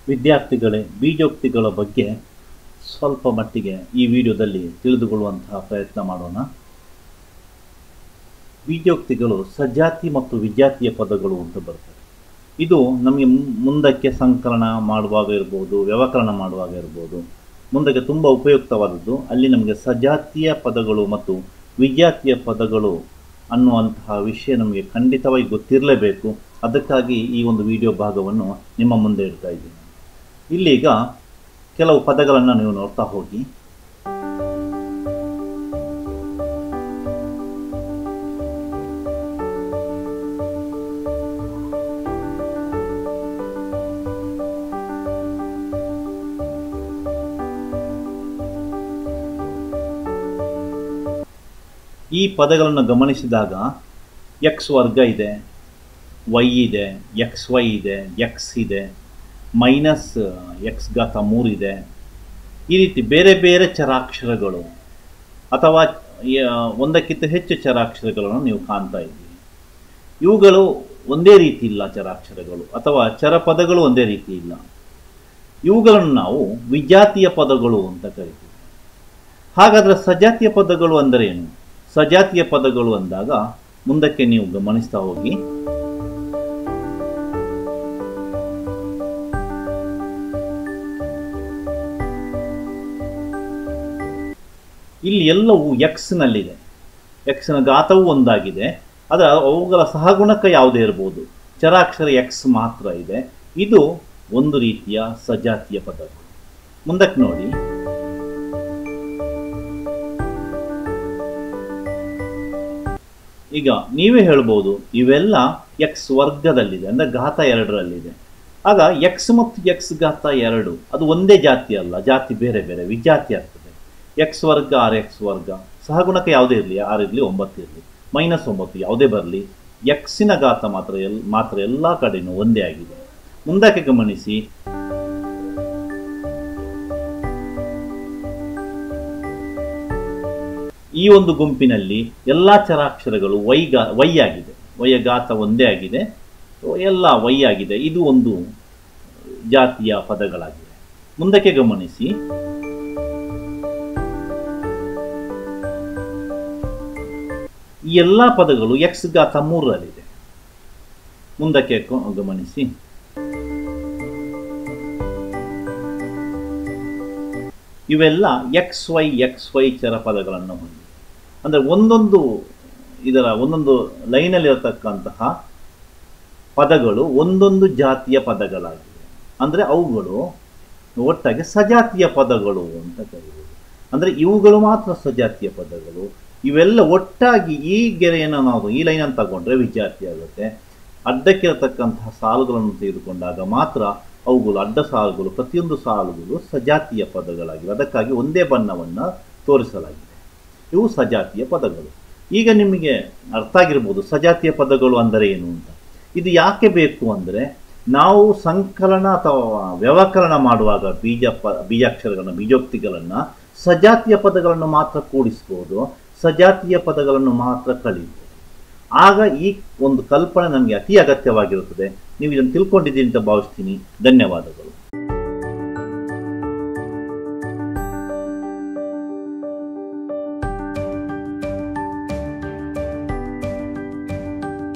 ವಿದ್ಯಾರ್ಥಿಗಳೇ, ಬೀಜೋಕ್ತಿಗಳ ಬಗ್ಗೆ ಸ್ವಲ್ಪ ಮಟ್ಟಿಗೆ ಈ ವಿಡಿಯೋದಲ್ಲಿ ತಿಳಿದುಕೊಳ್ಳುವಂತಹ ಪ್ರಯತ್ನ ಮಾಡೋಣ. ಬೀಜೋಕ್ತಿಗಳು ಸಜಾತಿ ಮತ್ತು ವಿಜಾತಿಯ ಪದಗಳು ಅಂತ ಬರ್ತವೆ. ಇದು ನಮಗೆ ಮುಂದಕ್ಕೆ ಸಂಕಲನ ಮಾಡುವಾಗ ಇರ್ಬೋದು, ವ್ಯವಕರಣ ಮಾಡುವಾಗ ಇರ್ಬೋದು, ಮುಂದಕ್ಕೆ ತುಂಬ ಉಪಯುಕ್ತವಾದದ್ದು. ಅಲ್ಲಿ ನಮಗೆ ಸಜಾತಿಯ ಪದಗಳು ಮತ್ತು ವಿಜಾತಿಯ ಪದಗಳು ಅನ್ನುವಂತಹ ವಿಷಯ ನಮಗೆ ಖಂಡಿತವಾಗಿ ಗೊತ್ತಿರಲೇಬೇಕು. ಅದಕ್ಕಾಗಿ ಈ ಒಂದು ವಿಡಿಯೋ ಭಾಗವನ್ನು ನಿಮ್ಮ ಮುಂದೆ ಇಡ್ತಾ ಇದ್ದೀನಿ. ಇಲ್ಲೀಗ ಕೆಲವು ಪದಗಳನ್ನು ನೀವು ನೋಡ್ತಾ ಹೋಗಿ. ಈ ಪದಗಳನ್ನು ಗಮನಿಸಿದಾಗ ಎಕ್ಸ್ ವರ್ಗ ಇದೆ, ವೈ ಇದೆ, ಎಕ್ಸ್ ವೈ ಇದೆ, ಎಕ್ಸ್ ಇದೆ, ಮೈನಸ್ ಎಕ್ಸ್ ಘಾತ 3 ಇದೆ. ಈ ರೀತಿ ಬೇರೆ ಬೇರೆ ಚರಾಕ್ಷರಗಳು ಅಥವಾ ಒಂದಕ್ಕಿಂತ ಹೆಚ್ಚು ಚರಾಕ್ಷರಗಳನ್ನು ನೀವು ಕಾಣ್ತಾ ಇದ್ದೀರಿ. ಇವುಗಳು ಒಂದೇ ರೀತಿ ಇಲ್ಲ, ಚರಾಕ್ಷರಗಳು ಅಥವಾ ಚರಪದಗಳು ಒಂದೇ ರೀತಿ ಇಲ್ಲ. ಇವುಗಳನ್ನು ನಾವು ವಿಜಾತಿಯ ಪದಗಳು ಅಂತ ಕರಿತೀವಿ. ಹಾಗಾದರೆ ಸಜಾತಿಯ ಪದಗಳು ಅಂದರೆ ಏನು? ಸಜಾತಿಯ ಪದಗಳು ಅಂದಾಗ ಮುಂದಕ್ಕೆ ನೀವು ಗಮನಿಸ್ತಾ ಹೋಗಿ. ಇಲ್ಲಿ ಎಲ್ಲವೂ ಎಕ್ಸ್ನಲ್ಲಿದೆ. ಎಕ್ಸ್ನ ಘಾತವೂ ಒಂದಾಗಿದೆ. ಆದರೆ ಅವುಗಳ ಸಹಗುಣಕ ಯಾವುದೇ ಇರ್ಬೋದು, ಚರಾಕ್ಷರ ಎಕ್ಸ್ ಮಾತ್ರ ಇದೆ. ಇದು ಒಂದು ರೀತಿಯ ಸಜಾತಿಯ ಪದಗಳು. ಮುಂದಕ್ಕೆ ನೋಡಿ. ಈಗ ನೀವೇ ಹೇಳ್ಬೋದು, ಇವೆಲ್ಲ ಎಕ್ಸ್ ವರ್ಗದಲ್ಲಿದೆ, ಅಂದರೆ ಘಾತ 2ರಲ್ಲಿದೆ. ಆಗ ಎಕ್ಸ್ ಮತ್ತು ಎಕ್ಸ್ ಘಾತ 2 ಅದು ಒಂದೇ ಜಾತಿ ಅಲ್ಲ, ಜಾತಿ ಬೇರೆ ಬೇರೆ, ವಿಜಾತಿ ಆಗ್ತದೆ. ಎಕ್ಸ್ ವರ್ಗ ಆರ್ ಎಕ್ಸ್ ವರ್ಗ, ಸಹಗುಣಕ ಯಾವುದೇ ಇರಲಿ, 6 ಇರಲಿ 9 ಇರಲಿ, -9 ಯಾವುದೇ ಬರಲಿ, ಎಕ್ಸಿನ ಘಾತ ಮಾತ್ರ ಎಲ್ಲ ಕಡೆನೂ ಒಂದೇ ಆಗಿದೆ. ಮುಂದಕ್ಕೆ ಗಮನಿಸಿ. ಈ ಒಂದು ಗುಂಪಿನಲ್ಲಿ ಎಲ್ಲ ಚರಾಕ್ಷರಗಳು ವೈ ಆಗಿದೆ. ವೈಯ ಘಾತ ಒಂದೇ ಆಗಿದೆ, ಎಲ್ಲ ವೈ ಆಗಿದೆ. ಇದು ಒಂದು ಜಾತಿಯ ಪದಗಳಾಗಿವೆ. ಮುಂದಕ್ಕೆ ಗಮನಿಸಿ. ಈ ಎಲ್ಲ ಪದಗಳು ಎಕ್ಸ್ ಘಾತ 3ರಲ್ಲಿದೆ. ಮುಂದಕ್ಕೆ ಗಮನಿಸಿ. ಇವೆಲ್ಲ ಎಕ್ಸ್ ವೈ ಚರಪದಗಳನ್ನು ಹೊಂದಿದೆ. ಅಂದರೆ ಒಂದೊಂದು ಲೈನಲ್ಲಿರತಕ್ಕಂತಹ ಪದಗಳು ಒಂದೊಂದು ಜಾತಿಯ ಪದಗಳಾಗಿವೆ. ಅಂದರೆ ಅವುಗಳು ಒಟ್ಟಾಗಿ ಸಜಾತಿಯ ಪದಗಳು ಅಂತ ಕರೀಬೋದು. ಅಂದರೆ ಇವುಗಳು ಮಾತ್ರ ಸಜಾತಿಯ ಪದಗಳು. ಇವೆಲ್ಲ ಒಟ್ಟಾಗಿ ಈ ಗೆರೆಯನ್ನು ನಾವು ಈ ಲೈನನ್ನು ತಗೊಂಡ್ರೆ ವಿಜಾತಿ ಆಗುತ್ತೆ. ಅಡ್ಡಕ್ಕಿರತಕ್ಕಂತಹ ಸಾಲುಗಳನ್ನು ತೆಗೆದುಕೊಂಡಾಗ ಮಾತ್ರ ಅವುಗಳು ಅಡ್ಡ ಸಾಲುಗಳು, ಪ್ರತಿಯೊಂದು ಸಾಲುಗಳು ಸಜಾತಿಯ ಪದಗಳಾಗಿವೆ. ಅದಕ್ಕಾಗಿ ಒಂದೇ ಬಣ್ಣವನ್ನು ತೋರಿಸಲಾಗಿದೆ. ಇವು ಸಜಾತಿಯ ಪದಗಳು. ಈಗ ನಿಮಗೆ ಅರ್ಥ ಆಗಿರ್ಬೋದು ಸಜಾತಿಯ ಪದಗಳು ಅಂದರೆ ಏನು ಅಂತ. ಇದು ಯಾಕೆ ಬೇಕು ಅಂದರೆ, ನಾವು ಸಂಕಲನ ಅಥವಾ ವ್ಯವಕರಣ ಮಾಡುವಾಗ ಬೀಜಾಕ್ಷರಗಳನ್ನು, ಬೀಜೋಕ್ತಿಗಳನ್ನು, ಸಜಾತಿಯ ಪದಗಳನ್ನು ಮಾತ್ರ ಕೂಡಿಸ್ಬೋದು, ಸಜಾತಿಯ ಪದಗಳನ್ನು ಮಾತ್ರ ಕಳೀಬೋದು. ಆಗ ಈ ಒಂದು ಕಲ್ಪನೆ ನಮಗೆ ಅತಿ ಅಗತ್ಯವಾಗಿರುತ್ತದೆ. ನೀವು ಇದನ್ನು ತಿಳ್ಕೊಂಡಿದ್ದೀರಿ ಅಂತ ಭಾವಿಸ್ತೀನಿ. ಧನ್ಯವಾದಗಳು.